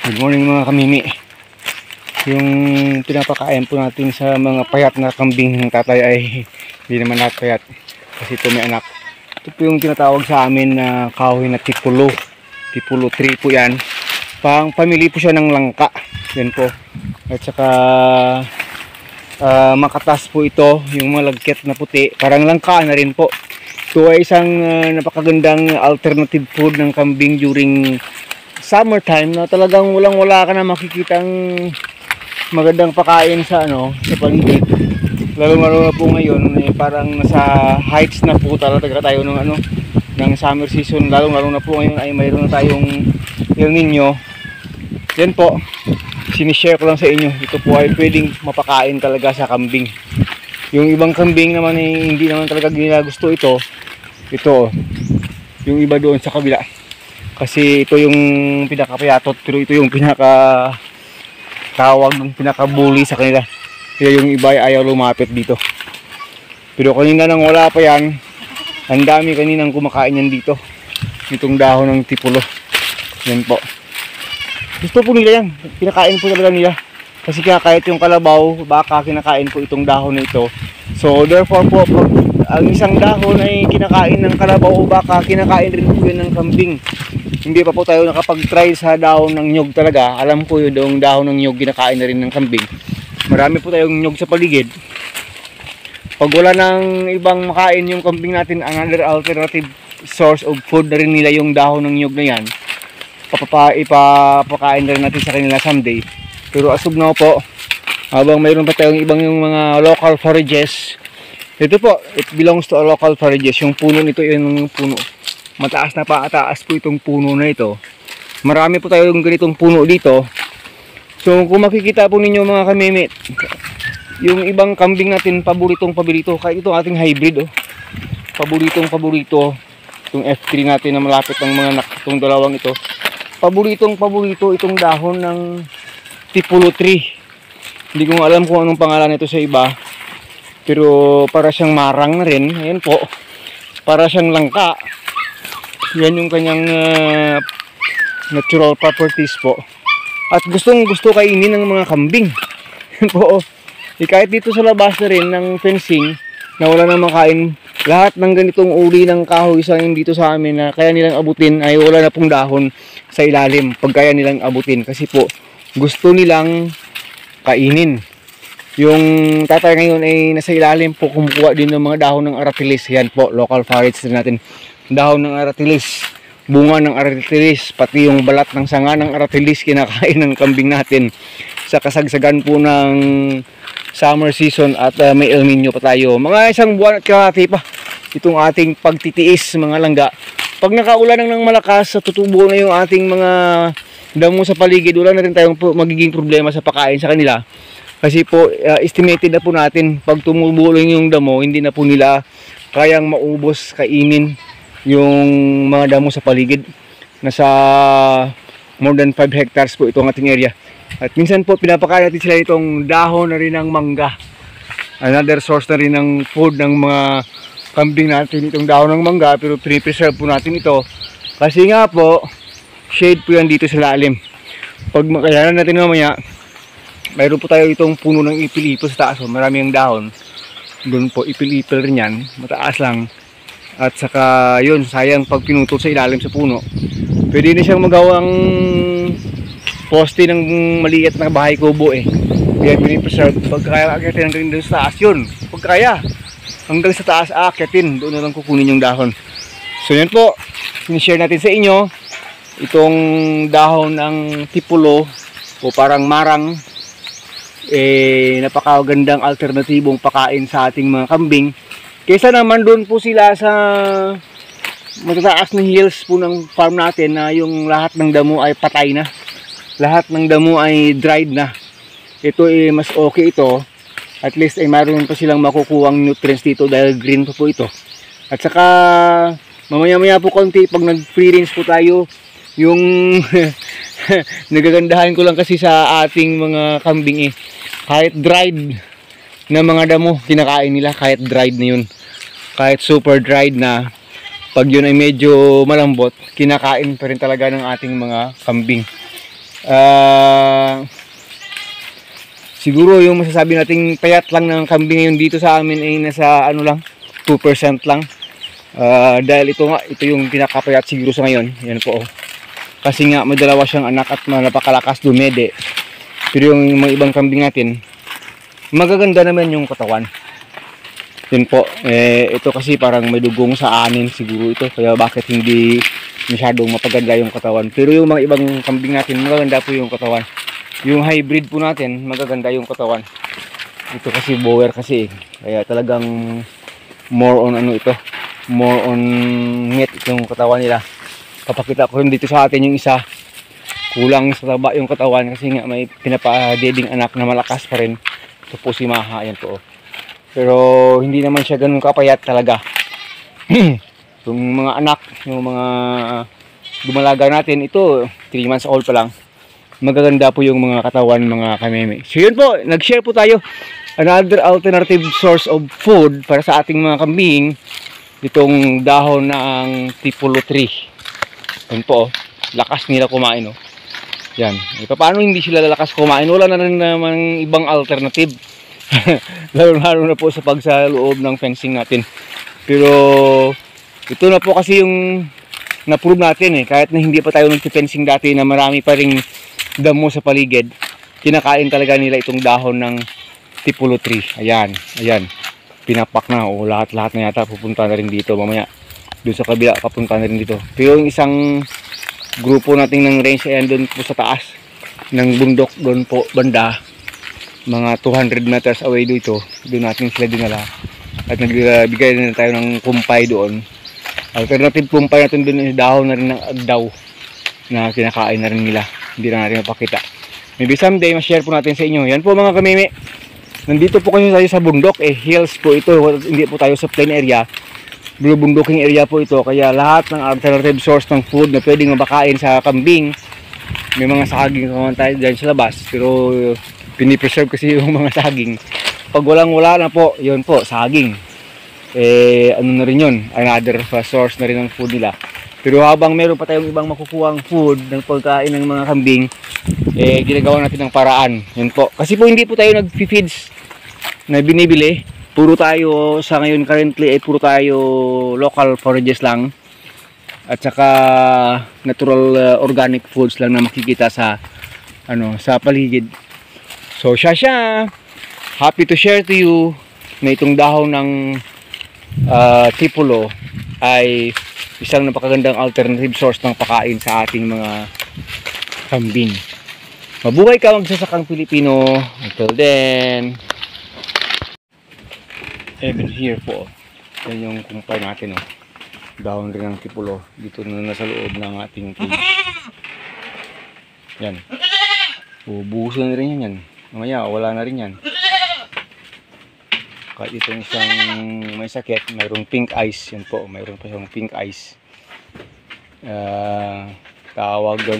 Good morning mga kamimi. Yung pinapakain po natin sa mga payat na kambing ng tatay ay hindi naman lahat payat. Kasi ito may anak. Ito po yung tinatawag sa amin na kahoy na tipulo. Tipulo 3 po yan. Pamili po siya ng langka. Yan po. At saka makatas po ito. Yung malagkit na puti. Parang langka na rin po. Ito ay isang napakagandang alternative food ng kambing during summertime na talagang wala ka na makikitang magandang pakain sa sa paligid. Lalo na po ngayon parang nasa heights na po talaga tayo ng summer season. Lalo na po ngayon ay mayroon na tayong El Nino. Yan po, sinishare ko lang sa inyo. Ito po ay pwedeng mapakain talaga sa kambing. Yung ibang kambing naman ay hindi naman talaga gusto ito. Ito, yung iba doon sa kabila. Kasi ito yung pinakapayatot, pero ito yung pinakatawag ng pinakabuli sa kanila. Kaya yung iba ay ayaw lumapit dito. Pero kanina nang wala pa yan, ang dami kaninang kumakain yan dito. Itong dahon ng tipulo. Yan po. Gusto po nila yan. Pinakain po talaga nila. Kasi kahit yung kalabaw, baka kinakain po itong dahon na ito. So therefore po, ang isang dahon ay kinakain ng kalabaw o baka kinakain rin po yun ng kambing. Hindi pa po tayo nakapag-try sa dahon ng nyog talaga. Alam ko yung dahon ng nyog kinakain na rin ng kambing. Marami po tayong nyog sa paligid. Pag wala nang ibang makain yung kambing natin, another alternative source of food na rin nila yung dahon ng nyog na yan. Ipapakain na rin natin sa kanila someday. Pero as of now po, habang mayroon pa tayong ibang yung mga local forages, ito po, it belongs to a local forages. Yung puno nito, yung puno. Mataas na paataas po itong puno na ito. Marami po tayong ganitong puno dito. So kung makikita po ninyo mga kamimit, yung ibang kambing natin paboritong paborito. Kahit itong ating hybrid paboritong paborito. Itong F3 natin na malapit ng mga anak. Itong dalawang ito. Paboritong paborito itong dahon ng tipulo 3. Hindi ko alam kung anong pangalan ito sa iba. Pero para siyang marang na rin. Ayan po. Para siyang langka. Yan yung kanyang natural properties po. At gustong gusto kainin ng mga kambing. Po. Kahit dito sa labas na rin ng fencing na wala nang makain, lahat ng ganitong uri ng kahoy sa dito sa amin na kaya nilang abutin ay wala na pong dahon sa ilalim pag kaya nilang abutin. Kasi po gusto nilang kainin. Yung tatay ngayon ay nasa ilalim po kumukuha din ng mga dahon ng aratilis. Yan po, local forage natin. Dahon ng aratilis, bunga ng aratilis, pati yung balat ng sanga ng aratilis kinakain ng kambing natin sa kasagsagan po ng summer season at may El Nino pa tayo. Mga isang buwan at kalahati pa itong ating pagtitiis mga langga. Pag nakaulan ng malakas, tutubo na yung ating mga damo sa paligid, wala na rin tayong magiging problema sa pagkain sa kanila. Kasi po, estimated na po natin, pag tumubo lang yung damo, hindi na po nila kayang maubos, kainin yung mga damo sa paligid. Nasa more than 5 hectares po itong ating area. At minsan po pinapakain natin sila itong dahon na rin ng mangga. Another source na rin ng food ng mga kambing natin itong dahon ng mangga. Pero pinipreserve po natin ito. Kasi nga po, shade po yan dito sa lalim. Pag makayanan natin mamaya, mayroon po tayo itong puno ng ipil-ipil sa taas. Marami ang dahon. Doon po ipil-ipil rin yan. Mataas lang. At saka yun, sayang pag pinutol sa ilalim sa puno. Pwede na siyang magawang poste ng maliit na bahay kubo Kaya pinipreserve. Pag kaya akitin hanggang sa taas yun. Pag kaya hanggang sa taas akitin, doon na lang kukunin yung dahon. So yun po, sinishare natin sa inyo itong dahon ng tipulo o parang marang. Napakagandang alternatibong pakain sa ating mga kambing. Kaysa naman doon po sila sa matataas na hills po ng farm natin na yung lahat ng damo ay patay na. Lahat ng damo ay dried na. Ito mas okay ito. At least ay mayroon pa silang makukuhang nutrients dito dahil green pa po ito. At saka mamaya-maya po konti pag nag-free range po tayo, yung nagagandahan ko lang kasi sa ating mga kambing kahit dried na mga damo kinakain nila, kahit dried na yun, kahit super dried na, pag yun ay medyo malambot, kinakain pa rin talaga ng ating mga kambing. Siguro yung masasabi nating payat lang ng kambing ngayon dito sa amin ay nasa ano lang, 2% lang. Dahil ito yung pinakapayat siguro sa ngayon. Yan po. Kasi nga may dalawa siyang anak at napakalakas dumede. Pero yung mga ibang kambing natin, magaganda naman yung katawan. Yun po. Ito kasi parang may dugong sa anin siguro ito. Kaya bakit hindi masyadong mapaganda yung katawan. Pero yung mga ibang kambing natin, magaganda po yung katawan. Yung hybrid po natin, magaganda yung katawan. Ito kasi bower kasi. Kaya talagang more on ano ito. More on meat yung katawan nila. Papakita ko rin dito sa atin yung isa. Kulang sa taba yung katawan kasi nga may pinapadeding anak na malakas pa rin. Ito po si Maha. Ayan po. Pero hindi naman siya ganun kapayat talaga. Yung mga anak, yung mga dumalaga natin, ito 3 months old pa lang. Magaganda po yung mga katawan, mga kameme. So yun po, nag-share po tayo. Another alternative source of food para sa ating mga kambing. Itong dahon ng tipolo tree. Yun po, lakas nila kumain. Oh. Yan. Paano hindi sila lalakas kumain? Wala na rin naman ibang alternative. Lalo na po sa loob ng fencing natin. Pero ito na po kasi yung na-prove natin kahit na hindi pa tayo nag-fencing dati na marami pa ring damo sa paligid, kinakain talaga nila itong dahon ng tipolo tree. Ayan, ayan. Pinapak na, lahat-lahat na yata pupunta na rin dito mamaya. Doon sa kabila papunta na rin dito. Pero yung isang grupo natin ng range ayan doon po sa taas ng bundok doon po banda, mga 200 meters away dito, doon natin sila dinala. At nagbigay na tayo ng kumpay doon. Alternative kumpay natin doon is dahon na rin ng agdaw na kinakain na rin nila. Hindi na natin mapakita. Maybe someday ma-share po natin sa inyo. Yan po mga kameme. Nandito po kayo tayo sa bundok. Hills po ito. Hindi po tayo sa plain area. Bundoking area po ito. Kaya lahat ng alternative source ng food na pwedeng mabakain sa kambing. May mga saging naman tayo dyan sa labas. Pero pinipreserve kasi yung mga saging. Pag wala na po, yun po, saging. Ano na rin yun, another source na rin ng food nila. Pero habang meron pa tayong ibang makukuhang food ng pagkain ng mga kambing, ginagawa natin ng paraan. Yun po. Kasi po hindi po tayo nag-feeds na binibili. Puro tayo sa ngayon currently, puro tayo local forages lang. At saka natural organic foods lang na makikita sa sa paligid. So siya happy to share to you na itong dahon ng tipolo ay isang napakagandang alternative source ng pakain sa ating mga kambing. Mabuhay ka magsasakang Pilipino. Until then, even here po, yan yung kumpay natin. Dahon rin ng tipolo dito na nasa loob ng ating cage. Yan. Ubusin na rin yan. Mamaya wala na rin yan. Kahit itong isang may sakit, mayroong pink eyes. Yan po, mayroon pa siyang pink eyes. Tawag doon.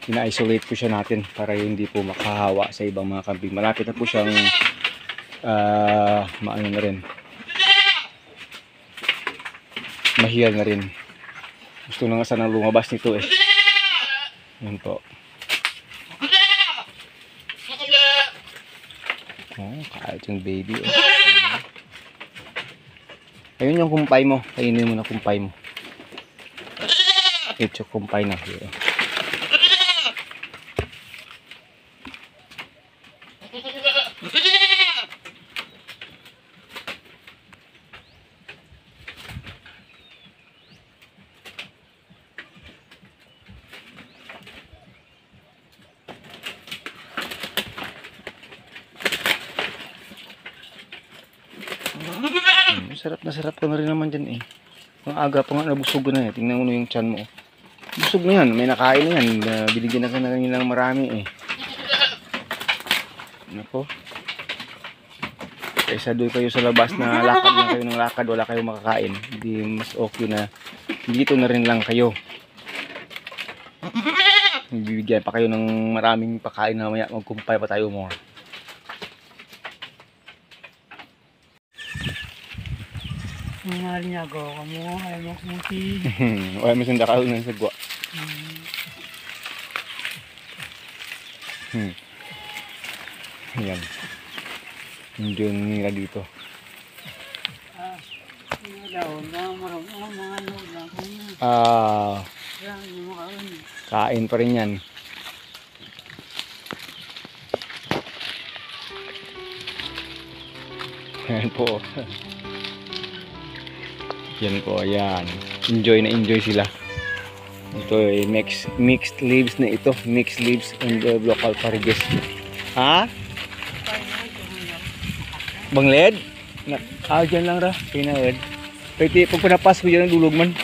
Ina-isolate po siya natin para hindi po makahawa sa ibang mga kambing. Malapit na po siyang maano na rin. Mahiyal na rin. Gusto na nga sana lumabas nito Yan po. Oh, kahit yung baby. Ayun yung kumpay mo. Kainin mo na kumpay mo. Ito yung kumpay na. Sarap na sarap ka na rin naman dyan Ang aga pa nga nabusog na Tingnan mo yung tiyan mo. Busog na yan. May nakain na yan. Binigyan na ka na rin ng marami Nako. Kaysa doon kayo sa labas na lakad lang kayo ng lakad, wala kayong makakain. Hindi mas okay na dito na rin lang kayo. Bibigyan pa kayo ng maraming pakain na mamaya magkumpay pa tayo more. Mahal niya go kamu ay mo kumuti. Wala mo sanda ka ng sagwa. Ayan. Enjoy nila dito. Yung daw, marunong mga nulang ko na. Yan, yung mga ano. Kain pa rin yan. Yan po. Yan po, yan. Enjoy na enjoy sila. Ito ay mixed leaves na ito. Mixed leaves and local parages. Ha? Bangled? Dyan lang ra. Pinawad. Pwede, pag panapas ko dyan ang dulog man.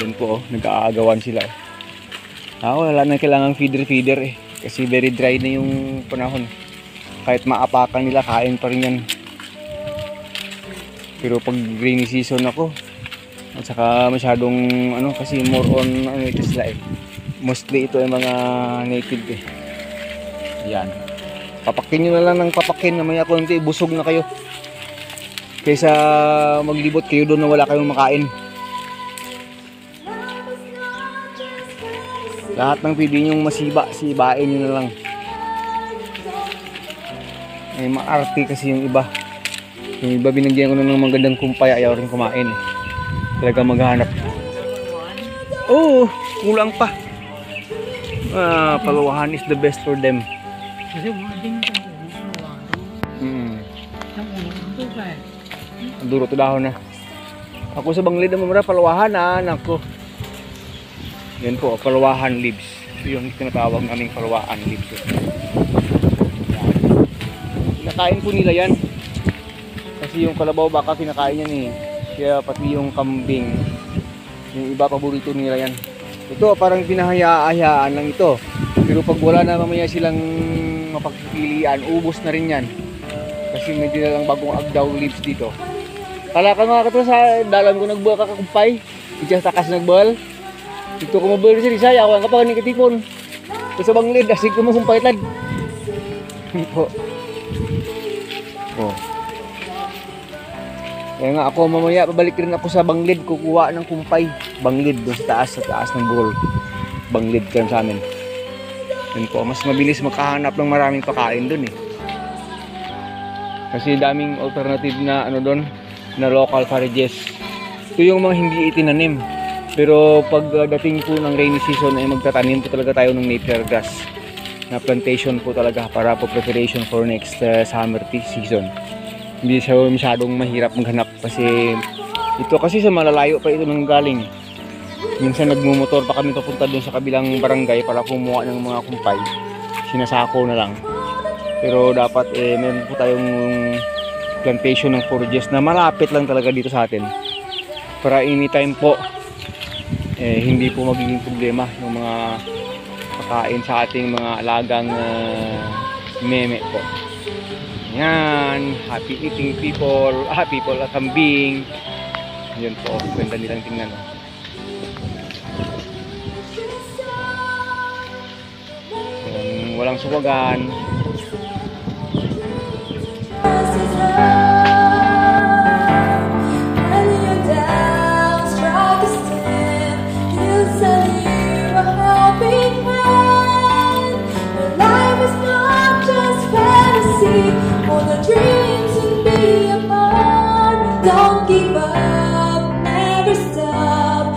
Yan po, nag-aagawan sila. Wala na kailangang feeder eh. Kasi very dry na yung panahon. Kahit maapakan nila, kain pa rin yan. Pero pag rainy season ako, at saka masyadong kasi more on ito sila eh. Mostly ito ay mga native eh. Yan. Papakin nyo na lang ng papakin, mamaya konti busog na kayo. Kaysa maglibot kayo doon na wala kayong makain. Lahat ng pwede nyong masiba, sibain nyo na lang. Ay maarte kasi yung iba. Yung iba binigyan ko na ng magandang kumpay, ayaw rin kumain eh. Talaga maghanap. Oo, kulang pa. Palawahan is the best for them. Kasi mga din ito, Ang duro to dahon na. Ako sa Banglid na mamara, palawahan nako. Yan po, palawahan leaves. Ito yung tinatawag naming palawahan leaves. Kinakain po nila yan. Kasi yung kalabaw baka kinakain yan eh. Kaya pati yung kambing, yung iba paborito nila yan. Ito parang pinahaya-hayaan lang ito. Pero pag wala na mamaya silang mapagpipilian, ubos na rin yan. Kasi may lang bagong agdaw leaves dito. Kala ka mga kato sa dalam ko nagbuha kakakumpay. Ija takas nagbal. Dito ko mabal si Rizay, awan ka pa kaning katipon. Ito sa Banglid, asig ko mo kumpay tad. Po. Oh. Kaya nga ako mamaya pabalik rin ako sa Banglid, kukuha ng kumpay. Banglid doon sa taas ng buhol. Banglid kayo sa amin. Yun po, mas mabilis makahanap ng maraming pakain doon eh. Kasi daming alternative na doon, na local forages. Ito yung mga hindi itinanim. Pero pag dating po ng rainy season ay magtatanim po talaga tayo ng napier grass. Na plantation po talaga para po preparation for next summer season. Hindi siya masyadong mahirap maghanap kasi ito kasi sa malalayo pa ito nang galing. Minsan nagmumotor pa kami papunta doon sa kabilang barangay para kumuha ng mga kumpay. Sinasako na lang. Pero dapat meron po tayong plantation ng forages na malapit lang talaga dito sa atin. Para anytime po hindi po magiging problema yung mga pagkain sa ating mga alagang meme po. Yan, happy eating people, people kambing. Yun po, ganda nilang tingnan. Walang suwagan. Don't give up, never stop.